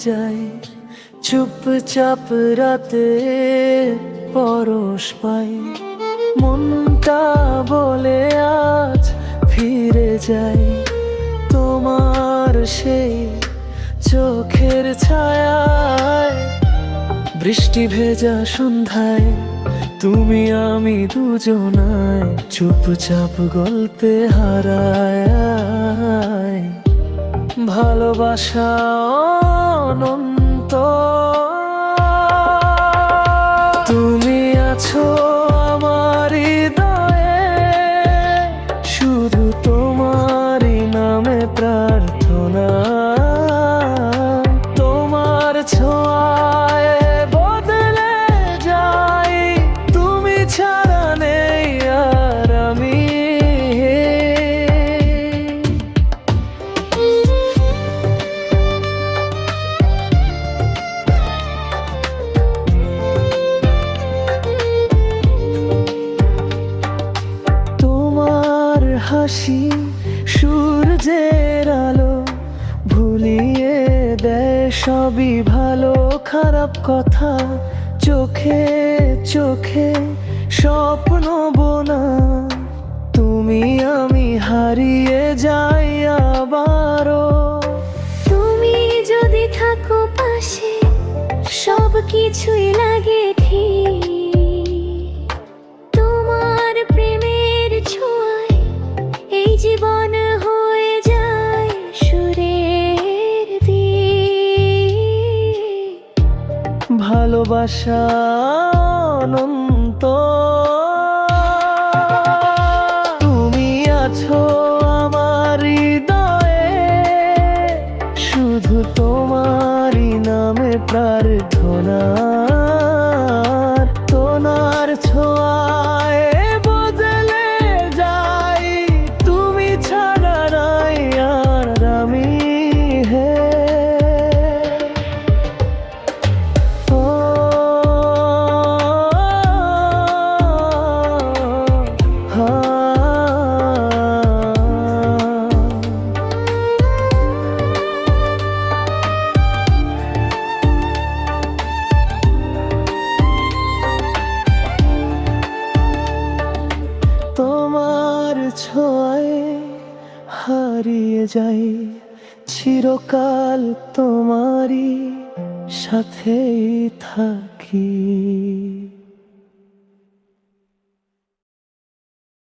যায়, চুপচাপ রাতে পরশ পাই। মনটা বলে আজ ফিরে যাই তোমার সেই চোখের ছায়ায়। বৃষ্টি ভেজা সন্ধ্যায় তুমি আমি দুজনায় চুপচাপ গল্পে হারায়। ভালোবাসা অনন্ত, তুমি আছো আমার হৃদয়ে, শুধু তোমারই নামে প্রার্থনা। তোমার ছোঁয়ায় বদলে যাই, তুমি ছাড়া নেই আর আমি। হাসি সূর্যের আলো ভুলিয়ে দেয় সবই ভালো খারাপ কথা। চোখে চোখে স্বপ্ন বোনা, তুমি আমি হারিয়ে যাই আবারও। তুমি যদি থাকো পাশে সব কিছুই লাগে ঠিক। তোমার প্রেমের ছোঁয়ায় এই জীবন হয়ে যায় সুরের দ্বীপ। ভালোবাসা অনন্ত, তুমি আছো আমার হৃদয়ে, শুধু তোমারই নামে প্রার্থনা। তোমার ছোঁয়ায় বদলে যাই, তুমি ছাড়া নাই আর আমি। হে ও হা, তোমার ছোঁয়ায় হারিয়ে যাই, চিরকাল তোমারই সাথেই থাকি।